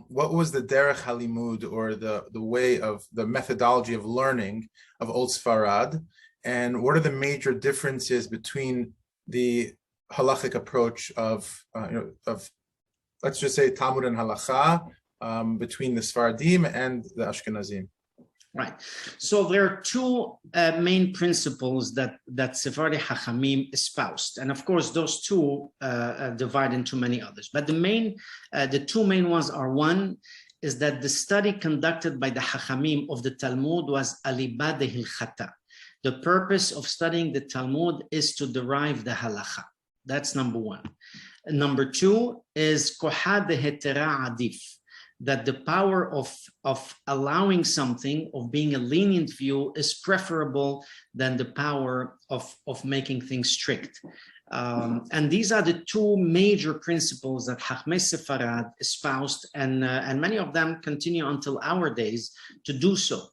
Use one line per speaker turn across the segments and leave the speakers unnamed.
what was the derech halimud, or the way of the methodology of learning of Old Sfarad, and what are the major differences between the halachic approach of let's just say Talmud and Halacha, between the Sephardim and the Ashkenazim?
Right. So there are two main principles that Sephardi Hachamim espoused, and of course those two divide into many others. But the two main ones are: one is that the study conducted by the Hachamim of the Talmud was alibah de hilchata. The purpose of studying the Talmud is to derive the halacha. That's number one. And number two is koha de hetera adif, that the power of allowing something, of being a lenient view, is preferable than the power of making things strict. And these are the two major principles that Chachmei Sefarad espoused, and many of them continue until our days to do so.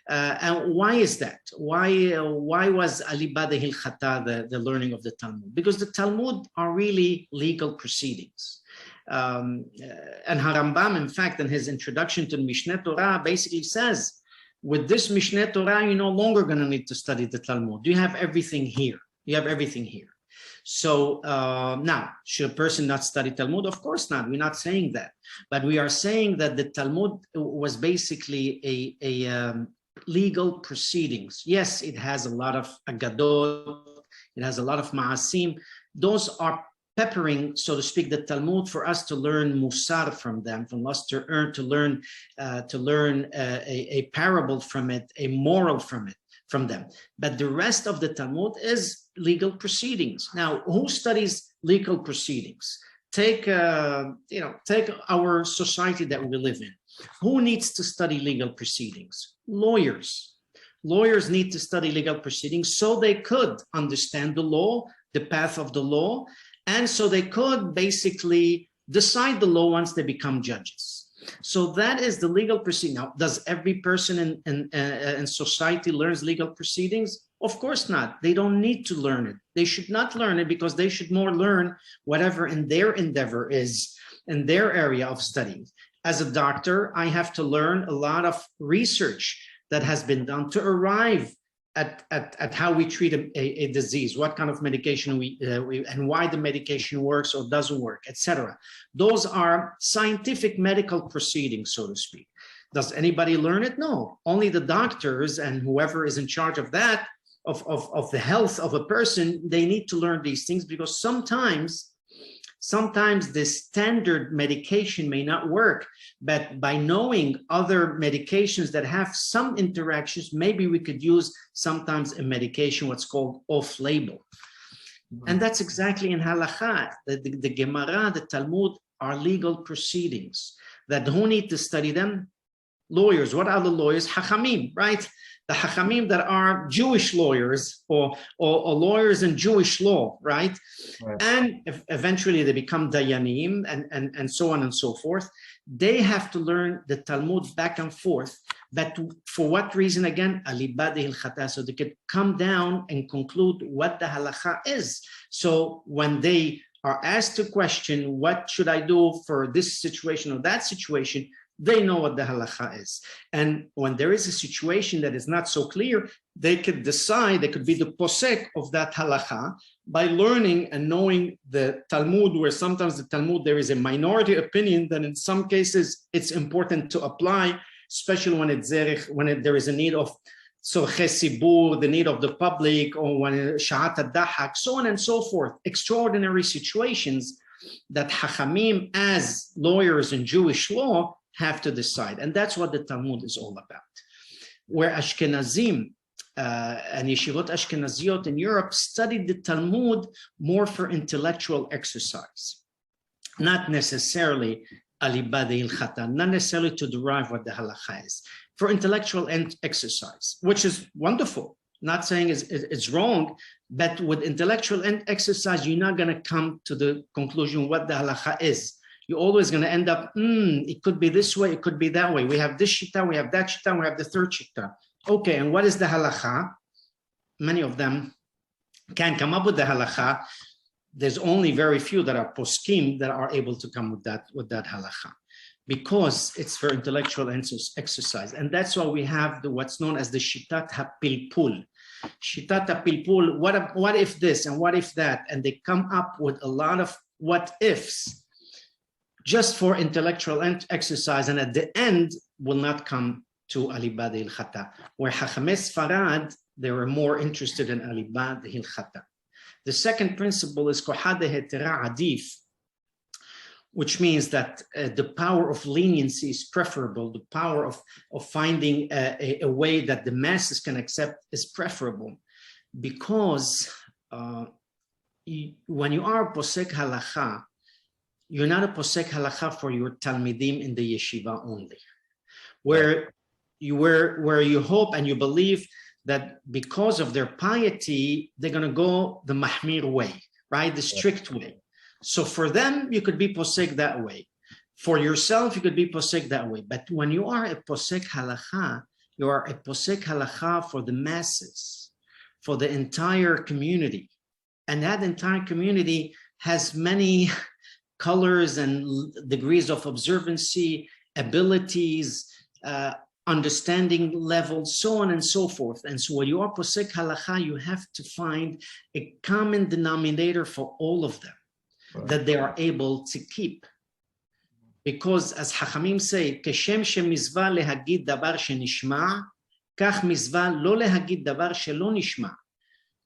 And why is that? Why was alibah de hilchata the learning of the Talmud? Because the Talmud are really legal proceedings. And Harambam, in fact, in his introduction to the Mishneh Torah, basically says, with this Mishneh Torah, you're no longer going to need to study the Talmud. You have everything here. You have everything here. So now, should a person not study Talmud? Of course not. We're not saying that. But we are saying that the Talmud was basically a legal proceedings. Yes, it has a lot of agadot. It has a lot of ma'asim. Those are peppering, so to speak, the Talmud for us to learn musar from them, from us to learn a parable from it, a moral from them. But the rest of the Talmud is legal proceedings. Now, who studies legal proceedings? Take our society that we live in. Who needs to study legal proceedings? Lawyers. Lawyers need to study legal proceedings so they could understand the law, the path of the law, and so they could basically decide the law once they become judges. So that is the legal proceeding. Now, does every person in society learns legal proceedings? Of course not. They don't need to learn it. They should not learn it, because they should more learn whatever in their endeavor is in their area of study. As a doctor, I have to learn a lot of research that has been done to arrive at how we treat a disease, what kind of medication we and why the medication works or doesn't work, etc. Those are scientific medical proceedings, so to speak. Does anybody learn it? No, only the doctors and whoever is in charge of that, of the health of a person, they need to learn these things, because sometimes the standard medication may not work, but by knowing other medications that have some interactions, maybe we could use sometimes a medication, what's called off-label. And that's exactly in Halacha. The Gemara, the Talmud are legal proceedings. That who need to study them? Lawyers. What are the lawyers? Hachamim, right? The Hachamim that are Jewish lawyers or lawyers in Jewish law, right? And eventually they become Dayanim and so on and so forth. They have to learn the Talmud back and forth. But for what reason? Again, alibah de hilchata, so they could come down and conclude what the halacha is. So when they are asked to question, what should I do for this situation or that situation, they know what the halacha is. And when there is a situation that is not so clear, they could decide, they could be the posek of that halacha by learning and knowing the Talmud, where sometimes the Talmud, there is a minority opinion that in some cases it's important to apply, especially when there is a need of tzorchei sibur, the need of the public, or when sha'at dahak, so on and so forth. Extraordinary situations that Hachamim, as lawyers in Jewish law, have to decide. And that's what the Talmud is all about. Where Ashkenazim and Yeshivot Ashkenaziyot in Europe studied the Talmud more for intellectual exercise, not necessarily alibah de hilchata, not necessarily to derive what the halacha is, for intellectual exercise, which is wonderful. Not saying it's wrong, but with intellectual exercise, you're not going to come to the conclusion what the halacha is. You're always going to end up, it could be this way, it could be that way. We have this shita, we have that shita, we have the third shita. Okay, and what is the halacha? Many of them can't come up with the halacha. There's only very few that are poskim that are able to come with that halacha. because it's for intellectual exercise. And that's why we have what's known as the Shitat HaPilpul. Shitat HaPilpul, what if this and what if that? And they come up with a lot of what ifs just for intellectual exercise, and at the end will not come to Alibad Hilchata, where Chachamei Sfarad, they were more interested in Alibad Hilchata. The second principle is Kohade Hetera Adif, which means that the power of leniency is preferable. The power of finding a way that the masses can accept is preferable, because when you are a posek halacha, you're not a posek halacha for your talmidim in the yeshiva only, where you hope and you believe that because of their piety, they're going to go the mahmir way, right? The strict way. So for them, you could be posek that way. For yourself, you could be posek that way. But when you are a posek halacha, you are a posek halacha for the masses, for the entire community. And that entire community has many colors and degrees of observancy, abilities, understanding levels, so on and so forth. And so when you are posek halacha, you have to find a common denominator for all of them, that they are able to keep. Because as Chachamim say, כשם שמזווה להגיד דבר שנשמע, כך מצווה לא להגיד דבר שלא נשמע,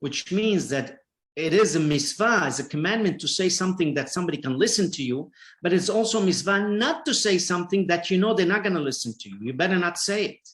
which means that it is a mitzvah, it's a commandment to say something that somebody can listen to you, but it's also a mitzvah not to say something that you know they're not going to listen to you. You better not say it.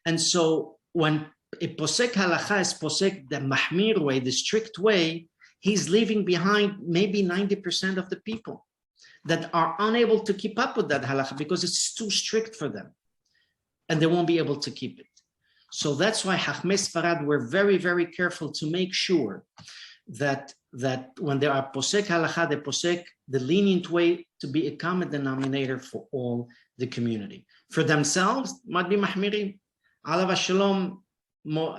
And so when a posek halacha is posek the mahmir way, the strict way, he's leaving behind maybe 90% of the people that are unable to keep up with that halacha because it's too strict for them, and they won't be able to keep it. So that's why Chachmei Sfarad were very, very careful to make sure that when they are posek halacha, they posek the lenient way to be a common denominator for all the community. For themselves, might be mahmirim. Alav Shalom Mor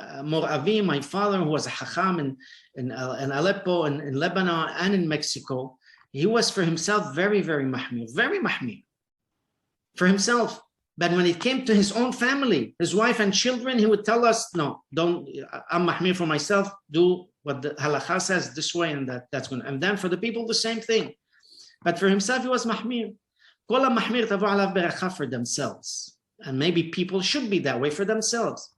Avi, my father, who was a Chacham in Aleppo and in Lebanon and in Mexico, he was for himself very, very mahmir for himself. But when it came to his own family, his wife and children, he would tell us, no, don't, I'm mahmir for myself, do what the halacha says this way, and that's going to, and then for the people, the same thing. But for himself, he was mahmir. Kol mahmir tavo alav beracha for themselves. And maybe people should be that way for themselves.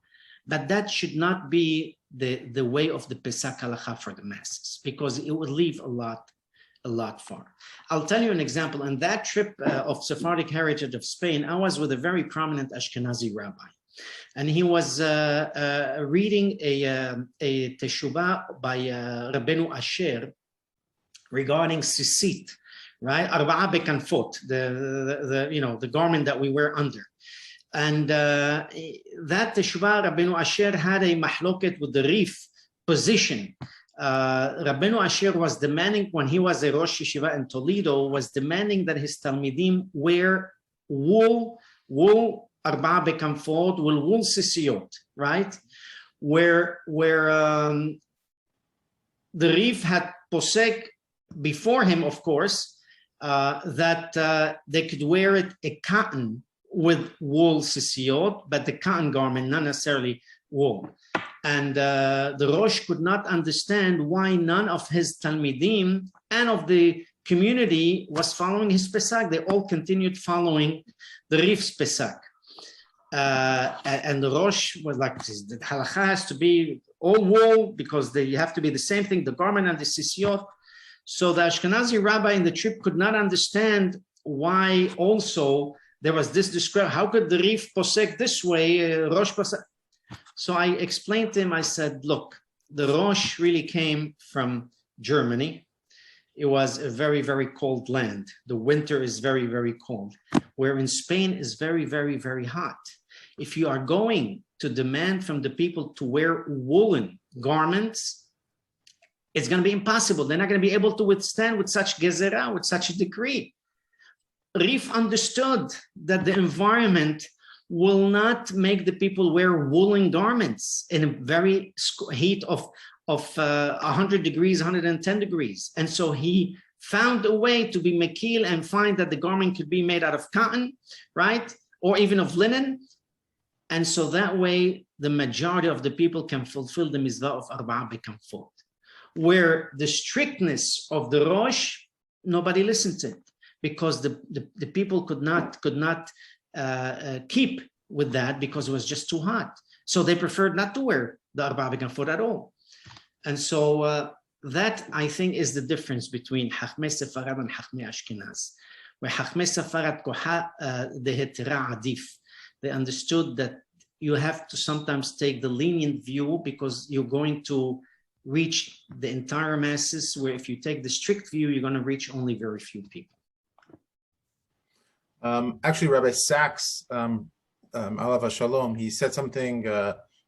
But that should not be the way of the Pesach halacha for the masses, because it would leave a lot far. I'll tell you an example. On that trip of Sephardic heritage of Spain, I was with a very prominent Ashkenazi rabbi, and he was reading a teshuvah by Rabbeinu Asher regarding sisit, right? Arba'a bekanfot, the garment that we wear under. And that teshuvah, Rabbeinu Asher had a mahloket with the Rif position. Rabbeinu Asher was demanding, when he was a Rosh Yeshiva in Toledo, was demanding that his Talmidim wear wool arba'a bekanfot, wool sisiyot, right? Where the Rif had posek before him, of course, that they could wear it a cotton with wool sisiyot, but the cotton garment, not necessarily wool. And the Rosh could not understand why none of his Talmidim and of the community was following his Pesach. They all continued following the Rif's Pesach. And the Rosh was like, the halacha has to be all wool because they have to be the same thing, the garment and the sisiyot. So the Ashkenazi rabbi in the trip could not understand why also there was this discrepancy. How could the Rif posek this way, Rosh posek? So I explained to him, I said, look, the Rosh really came from Germany. It was a very, very cold land. The winter is very, very cold, where in Spain is very, very, very hot. If you are going to demand from the people to wear woolen garments, it's going to be impossible. They're not going to be able to withstand with such gezerah, with such a decree. Rif understood that the environment will not make the people wear woolen garments in a very heat of 100 degrees, 110 degrees. And so he found a way to be mekil and find that the garment could be made out of cotton, right? Or even of linen. And so that way, the majority of the people can fulfill the mitzvah of Arba'a Bekamfot. Where the strictness of the Rosh, nobody listened to it, because the people could not keep with that because it was just too hot. So they preferred not to wear the Arba'a Bekamfot at all. And so that, I think, is the difference between Chachmei Sepharad and Chachmei Ashkenaz. Where Chachmei Sepharad koha dehetera adif. They understood that you have to sometimes take the lenient view because you're going to reach the entire masses, where if you take the strict view, you're going to reach only very few people.
Actually, Rabbi Sachs, Alav Shalom, he said something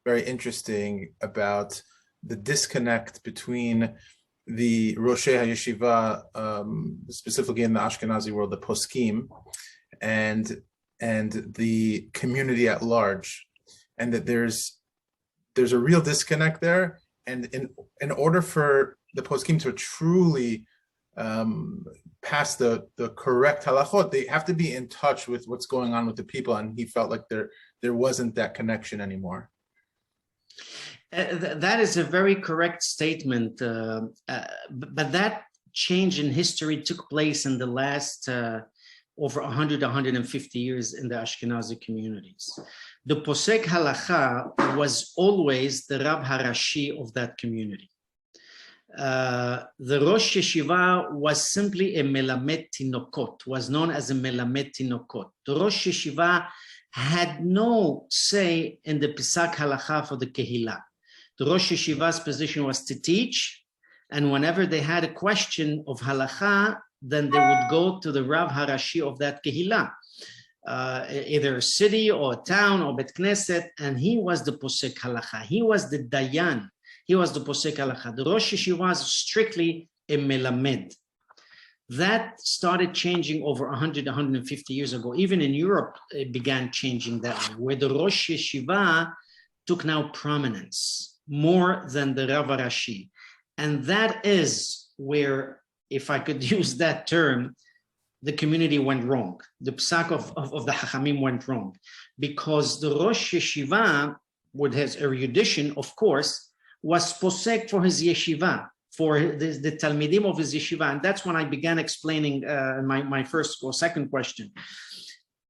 very interesting about the disconnect between the Roshei HaYeshiva, specifically in the Ashkenazi world, the poskim, and the community at large, and that there's a real disconnect there. And in order for the poskim to truly pass the correct halachot, they have to be in touch with what's going on with the people. And he felt like there wasn't that connection anymore.
That is a very correct statement, but that change in history took place in the last over 100, 150 years in the Ashkenazi communities. The Posek Halacha was always the Rab Harashi of that community. The Rosh Yeshiva was simply a Melamed Tinokot, was known as a Melamed Tinokot. The Rosh Yeshiva had no say in the Pisak Halacha for the Kehillah. The Rosh Yeshiva's position was to teach, and whenever they had a question of Halacha, then they would go to the Rav Harashi of that Kehillah, either a city or a town or Bet Knesset, and he was the Posek Halacha. He was the Dayan. He was the Posek Halacha. The Rosh Yeshiva was strictly a Melamed. That started changing over 100, 150 years ago. Even in Europe, it began changing that way, where the Rosh Yeshiva took now prominence more than the Rav Harashi. And that is where, if I could use that term, the community went wrong. The psak of the Hachamim went wrong, because the Rosh Yeshiva, with his erudition, of course, was posek for his yeshiva, for the Talmidim of his yeshiva. And that's when I began explaining my first or second question.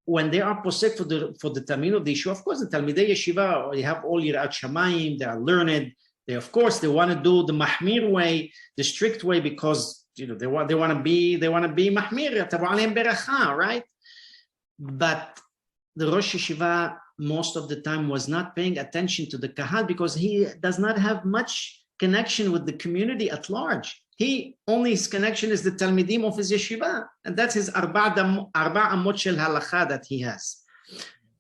When they are posek for the Talmid of the yeshiva, of course, the Talmidei yeshiva, you have all Yirat Shamayim, they are learned. They, of course, they want to do the mahmir way, the strict way, because they want to be mahmir, tavu aleim beracha, right? But the Rosh Yeshiva most of the time was not paying attention to the kahal, because he does not have much connection with the community at large. His connection is the Talmidim of his yeshiva, and that's his arba amot shel halacha that he has,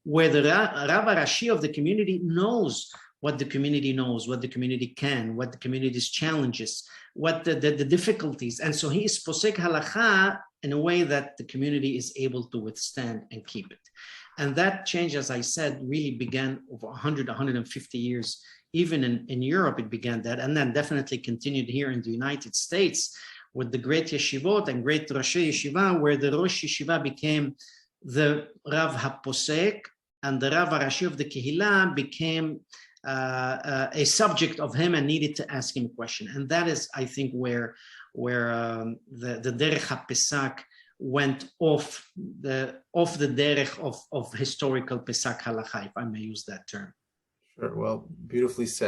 where the Rav Harashi of the community knows what the community knows, what the community can, what the community's challenges, what the difficulties. And so he is posek halacha in a way that the community is able to withstand and keep it. And that change, as I said, really began over 100, 150 years. Even in Europe, it began that, and then definitely continued here in the United States with the great yeshivot and great Rosh Yeshiva, where the Rosh Yeshiva became the Rav HaPosek, and the Rav Harashi of the Kehillah became a subject of him and needed to ask him a question. And that is, I think, where the Derech HaPesak went off the derech of historical Pesak Halacha, if I may use that term.
Sure. Well, beautifully said.